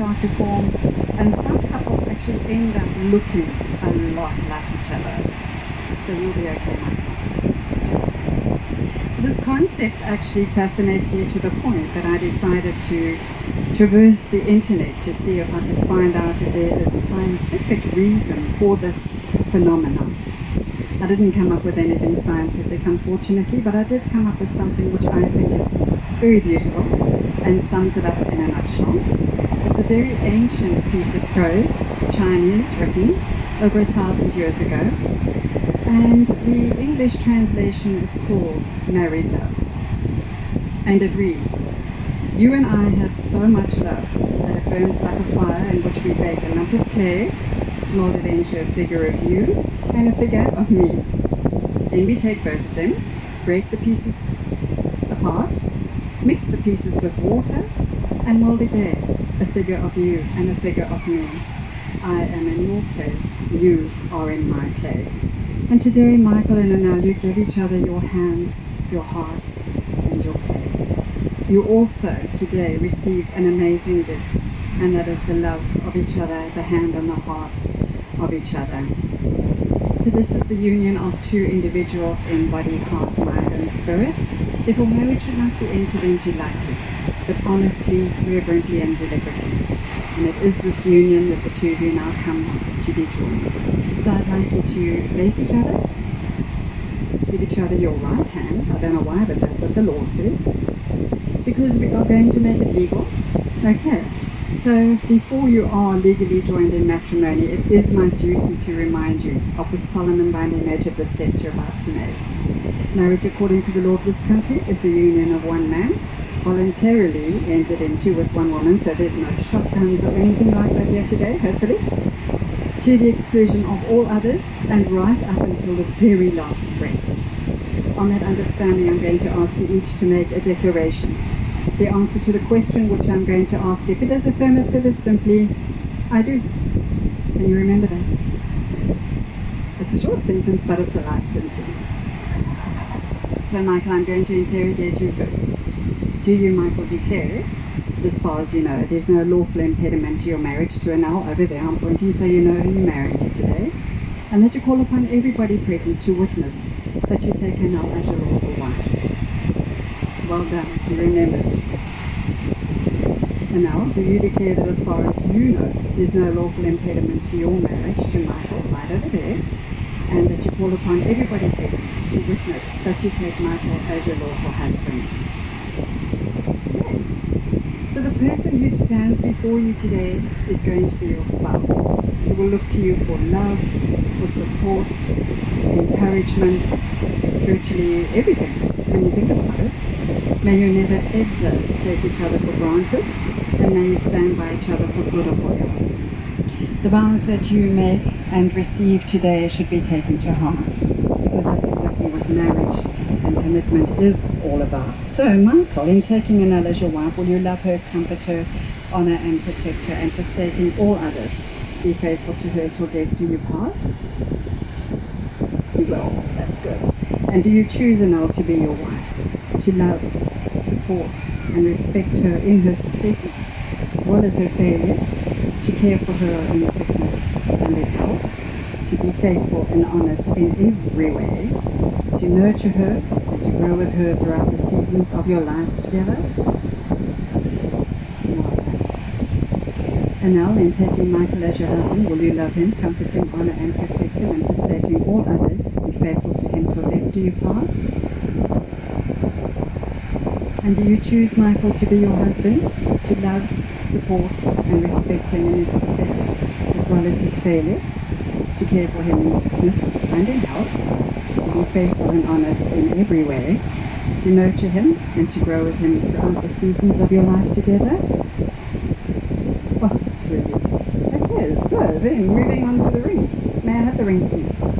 start to form, and some couples actually end up looking a lot like each other. So you'll be okay, Michael. This concept actually fascinates me to the point that I decided to traverse the internet to see if I could find out if there is a scientific reason for this phenomenon. I didn't come up with anything scientific, unfortunately, but I did come up with something which I think is very beautiful and sums it up in a nutshell. It's a very ancient piece of prose, Chinese, written over 1,000 years ago, and the English translation is called Married Love. And it reads, "You and I have so much love that it burns like a fire in which we bake a lump of clay, mold it into a figure of you and a figure of me. Then we take both of them, break the pieces apart, mix the pieces with water, and mold it there, a figure of you and a figure of me. I am in your clay, you are in my clay." And today, Michael and Anel, you give each other your hands, your hearts, and your clay. You also today receive an amazing gift, and that is the love of each other, the hand and the heart of each other. So this is the union of two individuals in body, heart, mind and spirit. Therefore marriage should not be entered into lightly, but honestly, reverently and deliberately. And it is this union that the two of you now come to be joined. So I'd like you to face each other, give each other your right hand. I don't know why, but that's what the law says, because we are going to make it legal. Okay. So before you are legally joined in matrimony, it is my duty to remind you of the solemn and binding nature of the steps you're about to make. Marriage, according to the law of this country, is the union of one man, voluntarily entered into with one woman, so there's no shotguns or anything like that here today, hopefully, to the exclusion of all others and right up until the very last breath. On that understanding, I'm going to ask you each to make a declaration. The answer to the question which I'm going to ask, if it is affirmative, is simply, "I do." Can you remember that? It's a short sentence, but it's a life sentence. So Michael, I'm going to interrogate you first. Do you, Michael, declare, as far as you know, there's no lawful impediment to your marriage to Anel over there, I'm pointing, so you know who you're marrying here today, and that you call upon everybody present to witness that you take Anel as your lawful wife? Well done, you remember. Anel, do you declare that as far as you know, there's no lawful impediment to your marriage to Michael right over there, and that you call upon everybody present to witness that you take Michael as your lawful husband? Okay. So the person who stands before you today is going to be your spouse. He will look to you for love, for support, encouragement, virtually everything when you think about it. May you never ever take each other for granted, and may you stand by each other for good or for ill. The vows that you make and receive today should be taken to heart, because that's exactly what marriage and commitment is all about. So, Michael, in taking Anel as your wife, will you love her, comfort her, honor and protect her, and forsaking all others, be faithful to her till death do you part? You will. That's good. And do you choose Anel to be your wife, to love, support, and respect her in her successes as well as her failures, to care for her in sickness and in health, to be faithful and honest in every way, to nurture her, to grow with her throughout the seasons of your lives together? Anel, in taking Michael as your husband, will you love him, comfort him, honor and protect him, and forsaking all others, be faithful to him till death do you part? And do you choose Michael to be your husband, to love, support and respect him in his successes as well as his failures, to care for him in sickness and in health, to be faithful and honest in every way, to nurture him and to grow with him throughout the seasons of your life together? Oh, that's really good. Okay, so then moving on to the rings. May I have the rings, please?